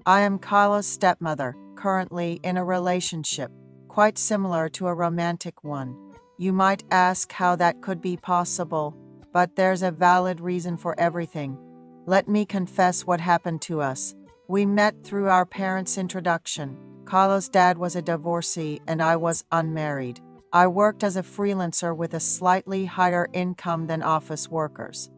I am Kyle's stepmother, currently in a relationship, quite similar to a romantic one. You might ask how that could be possible, but there's a valid reason for everything. Let me confess what happened to us. We met through our parents' introduction. Kyle's dad was a divorcee and I was unmarried. I worked as a freelancer with a slightly higher income than office workers.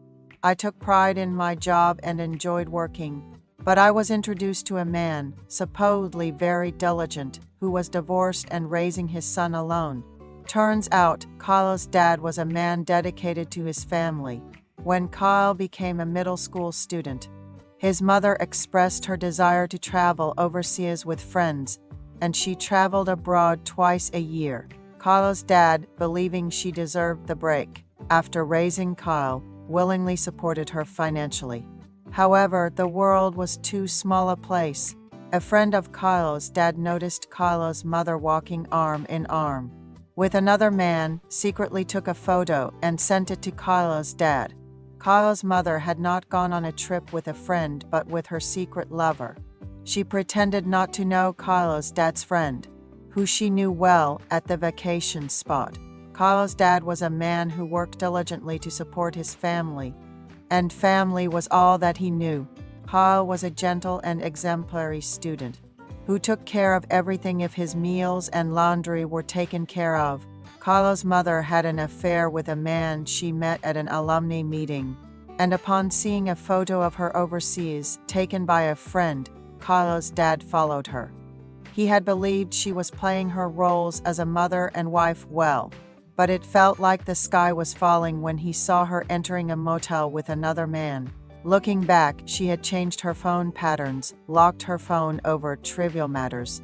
I took pride in my job and enjoyed working, but I was introduced to a man, supposedly very diligent, who was divorced and raising his son alone. Turns out, Kyle's dad was a man dedicated to his family. When Kyle became a middle school student, his mother expressed her desire to travel overseas with friends, and she traveled abroad twice a year. Kyle's dad, believing she deserved the break, after raising Kyle, willingly supported her financially. However, the world was too small a place. A friend of Kyle's dad noticed Kyle's mother walking arm in arm with another man, secretly took a photo and sent it to Kyle's dad. Kyle's mother had not gone on a trip with a friend but with her secret lover. She pretended not to know Kyle's dad's friend, who she knew well, at the vacation spot. Kyle's dad was a man who worked diligently to support his family, and family was all that he knew. Kyle was a gentle and exemplary student, who took care of everything if his meals and laundry were taken care of. Kyle's mother had an affair with a man she met at an alumni meeting, and upon seeing a photo of her overseas, taken by a friend, Kyle's dad followed her. He had believed she was playing her roles as a mother and wife well, but it felt like the sky was falling when he saw her entering a motel with another man. Looking back, she had changed her phone patterns, locked her phone over trivial matters,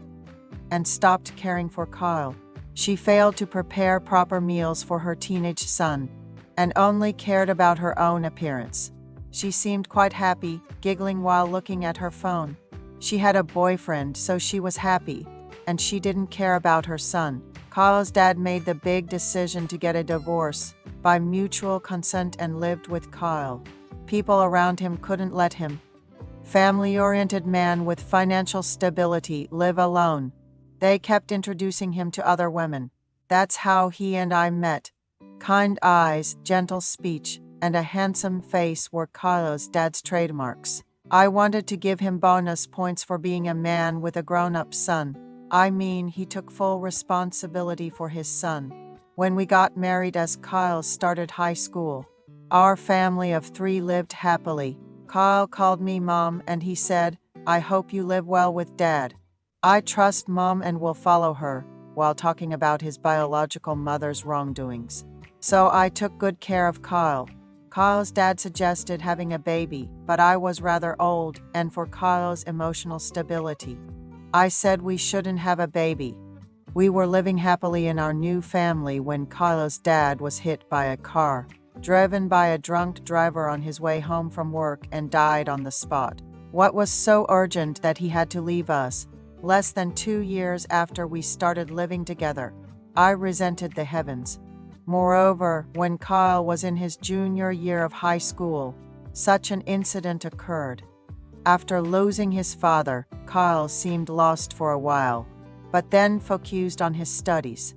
and stopped caring for Kyle. She failed to prepare proper meals for her teenage son, and only cared about her own appearance. She seemed quite happy, giggling while looking at her phone. She had a boyfriend, so she was happy, and she didn't care about her son. Kyle's dad made the big decision to get a divorce by mutual consent and lived with Kyle. People around him couldn't let him. Family-oriented man with financial stability live alone. They kept introducing him to other women. That's how he and I met. Kind eyes, gentle speech, and a handsome face were Kyle's dad's trademarks. I wanted to give him bonus points for being a man with a grown-up son. I mean, he took full responsibility for his son. When we got married as Kyle started high school, our family of 3 lived happily. Kyle called me Mom and he said, "I hope you live well with Dad. I trust Mom and will follow her," while talking about his biological mother's wrongdoings. So I took good care of Kyle. Kyle's dad suggested having a baby, but I was rather old, and for Kyle's emotional stability, I said we shouldn't have a baby. We were living happily in our new family when Kyle's dad was hit by a car, driven by a drunk driver on his way home from work, and died on the spot. What was so urgent that he had to leave us, less than 2 years after we started living together? I resented the heavens. Moreover, when Kyle was in his junior year of high school, such an incident occurred. After losing his father, Kyle seemed lost for a while, but then focused on his studies.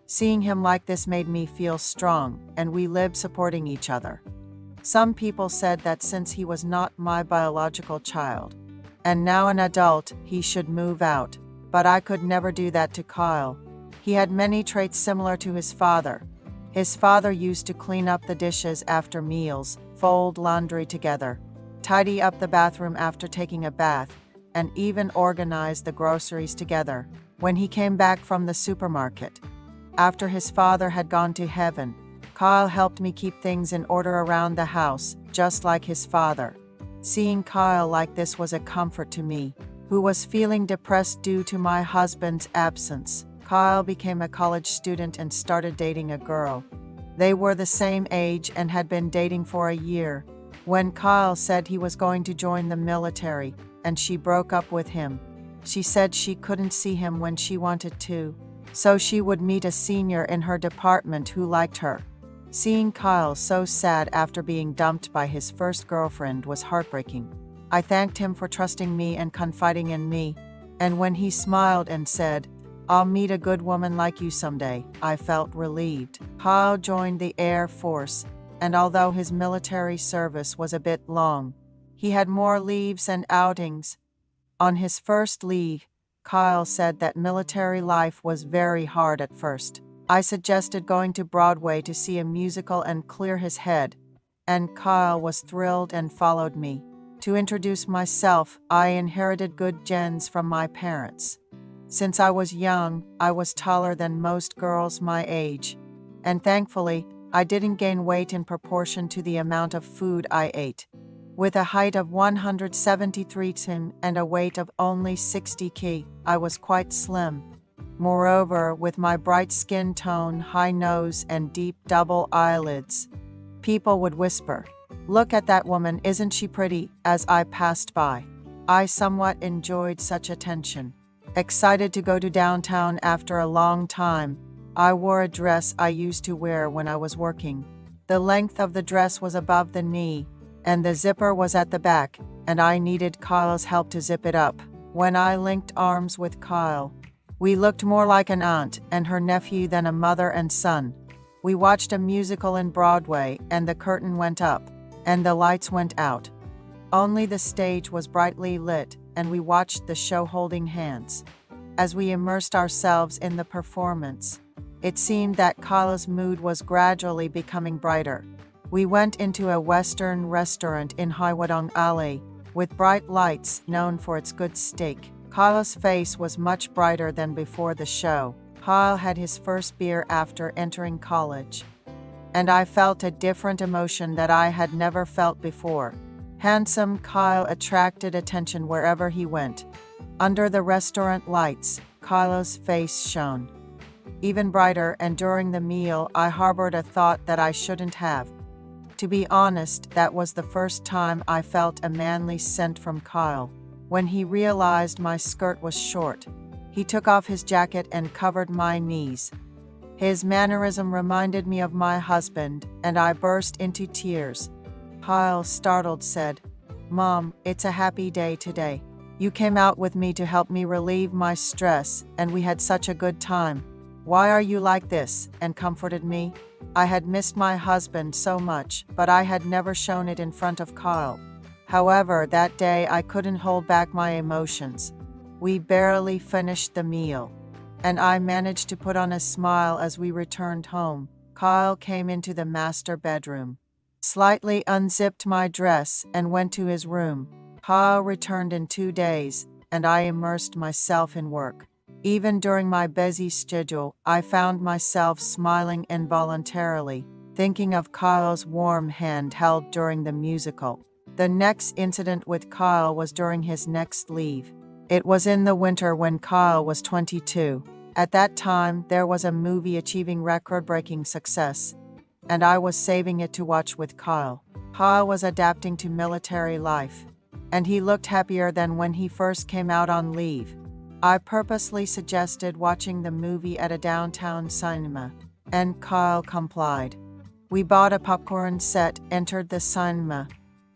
Seeing him like this made me feel strong, and we lived supporting each other. Some people said that since he was not my biological child, and now an adult, he should move out, but I could never do that to Kyle. He had many traits similar to his father. His father used to clean up the dishes after meals, fold laundry together, tidy up the bathroom after taking a bath, and even organize the groceries together when he came back from the supermarket. After his father had gone to heaven, Kyle helped me keep things in order around the house, just like his father. Seeing Kyle like this was a comfort to me, who was feeling depressed due to my husband's absence. Kyle became a college student and started dating a girl. They were the same age and had been dating for a year when Kyle said he was going to join the military, and she broke up with him. She said she couldn't see him when she wanted to, so she would meet a senior in her department who liked her. Seeing Kyle so sad after being dumped by his first girlfriend was heartbreaking. I thanked him for trusting me and confiding in me, and when he smiled and said, "I'll meet a good woman like you someday," I felt relieved. Kyle joined the Air Force, and although his military service was a bit long, he had more leaves and outings. On his first leave, Kyle said that military life was very hard at first. I suggested going to Broadway to see a musical and clear his head, and Kyle was thrilled and followed me. To introduce myself, I inherited good genes from my parents. Since I was young, I was taller than most girls my age, and thankfully, I didn't gain weight in proportion to the amount of food I ate. With a height of 173 cm and a weight of only 60 kg, I was quite slim. Moreover, with my bright skin tone, high nose, and deep double eyelids, people would whisper, "Look at that woman, isn't she pretty?" as I passed by. I somewhat enjoyed such attention. Excited to go to downtown after a long time, I wore a dress I used to wear when I was working. The length of the dress was above the knee, and the zipper was at the back, and I needed Kyle's help to zip it up. When I linked arms with Kyle, we looked more like an aunt and her nephew than a mother and son. We watched a musical in Broadway, and the curtain went up, and the lights went out. Only the stage was brightly lit, and we watched the show holding hands. As we immersed ourselves in the performance, it seemed that Kyle's mood was gradually becoming brighter. We went into a Western restaurant in Hyewadong Alley, with bright lights, known for its good steak. Kyle's face was much brighter than before the show. Kyle had his first beer after entering college, and I felt a different emotion that I had never felt before. Handsome Kyle attracted attention wherever he went. Under the restaurant lights, Kyle's face shone even brighter, and during the meal, I harbored a thought that I shouldn't have. To be honest, that was the first time I felt a manly scent from Kyle. When he realized my skirt was short, he took off his jacket and covered my knees. His mannerism reminded me of my husband, and I burst into tears. Kyle, startled, said, "Mom, it's a happy day today. You came out with me to help me relieve my stress, and we had such a good time. Why are you like this?" and comforted me. I had missed my husband so much, but I had never shown it in front of Kyle. However, that day I couldn't hold back my emotions. We barely finished the meal, and I managed to put on a smile as we returned home. Kyle came into the master bedroom, slightly unzipped my dress, and went to his room. Kyle returned in 2 days, and I immersed myself in work. Even during my busy schedule, I found myself smiling involuntarily, thinking of Kyle's warm hand held during the musical. The next incident with Kyle was during his next leave. It was in the winter when Kyle was 22. At that time, there was a movie achieving record-breaking success, and I was saving it to watch with Kyle. Kyle was adapting to military life, and he looked happier than when he first came out on leave. I purposely suggested watching the movie at a downtown cinema, and Kyle complied. We bought a popcorn set, entered the cinema,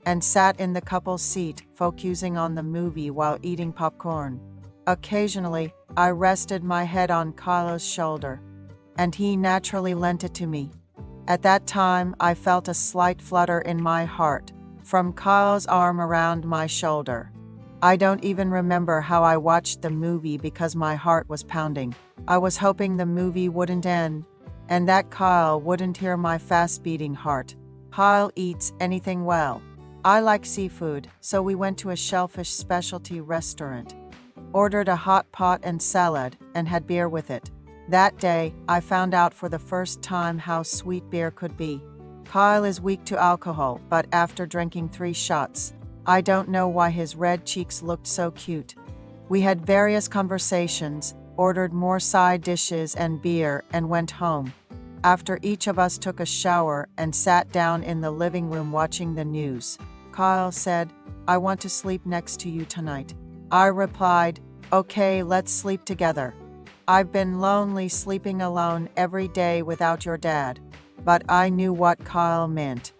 and sat in the couple's seat, focusing on the movie while eating popcorn. Occasionally, I rested my head on Kyle's shoulder, and he naturally lent it to me. At that time, I felt a slight flutter in my heart from Kyle's arm around my shoulder. I don't even remember how I watched the movie because my heart was pounding. I was hoping the movie wouldn't end, and that Kyle wouldn't hear my fast-beating heart. Kyle eats anything well. I like seafood, so we went to a shellfish specialty restaurant, ordered a hot pot and salad, and had beer with it. That day, I found out for the first time how sweet beer could be. Kyle is weak to alcohol, but after drinking 3 shots, I don't know why his red cheeks looked so cute. We had various conversations, ordered more side dishes and beer, and went home. After each of us took a shower and sat down in the living room watching the news, Kyle said, "I want to sleep next to you tonight." I replied, "Okay, let's sleep together. I've been lonely sleeping alone every day without your dad." But I knew what Kyle meant.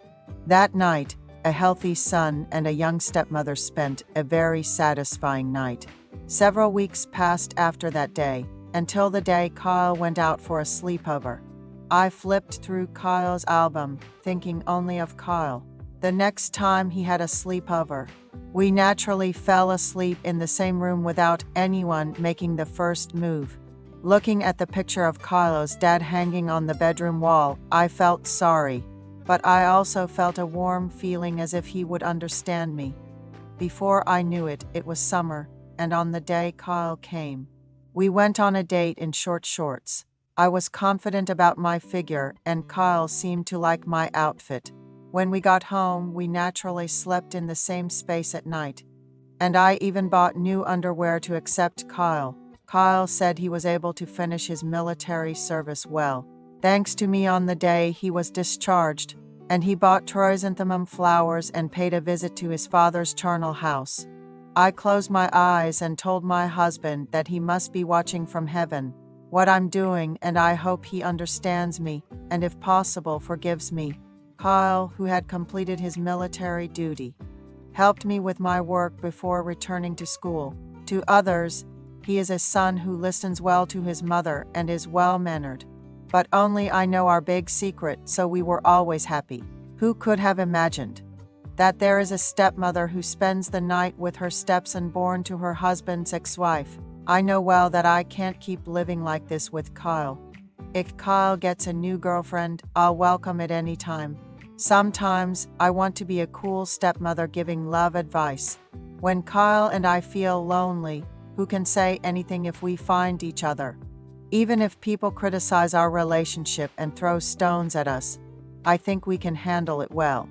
That night, a healthy son, and a young stepmother spent a very satisfying night. Several weeks passed after that day, until the day Kyle went out for a sleepover. I flipped through Kyle's album, thinking only of Kyle. The next time he had a sleepover, we naturally fell asleep in the same room without anyone making the first move. Looking at the picture of Kyle's dad hanging on the bedroom wall, I felt sorry, but I also felt a warm feeling as if he would understand me. Before I knew it, it was summer, and on the day Kyle came, we went on a date in short shorts. I was confident about my figure, and Kyle seemed to like my outfit. When we got home, we naturally slept in the same space at night, and I even bought new underwear to accept Kyle. Kyle said he was able to finish his military service well. Thanks to me, on the day he was discharged, and he bought chrysanthemum flowers and paid a visit to his father's charnel house. I closed my eyes and told my husband that he must be watching from heaven what I'm doing, and I hope he understands me, and if possible forgives me. Kyle, who had completed his military duty, helped me with my work before returning to school. To others, he is a son who listens well to his mother and is well-mannered. But only I know our big secret, so we were always happy. Who could have imagined that there is a stepmother who spends the night with her stepson born to her husband's ex-wife? I know well that I can't keep living like this with Kyle. If Kyle gets a new girlfriend, I'll welcome it anytime. Sometimes I want to be a cool stepmother giving love advice. When Kyle and I feel lonely, who can say anything if we find each other? Even if people criticize our relationship and throw stones at us, I think we can handle it well.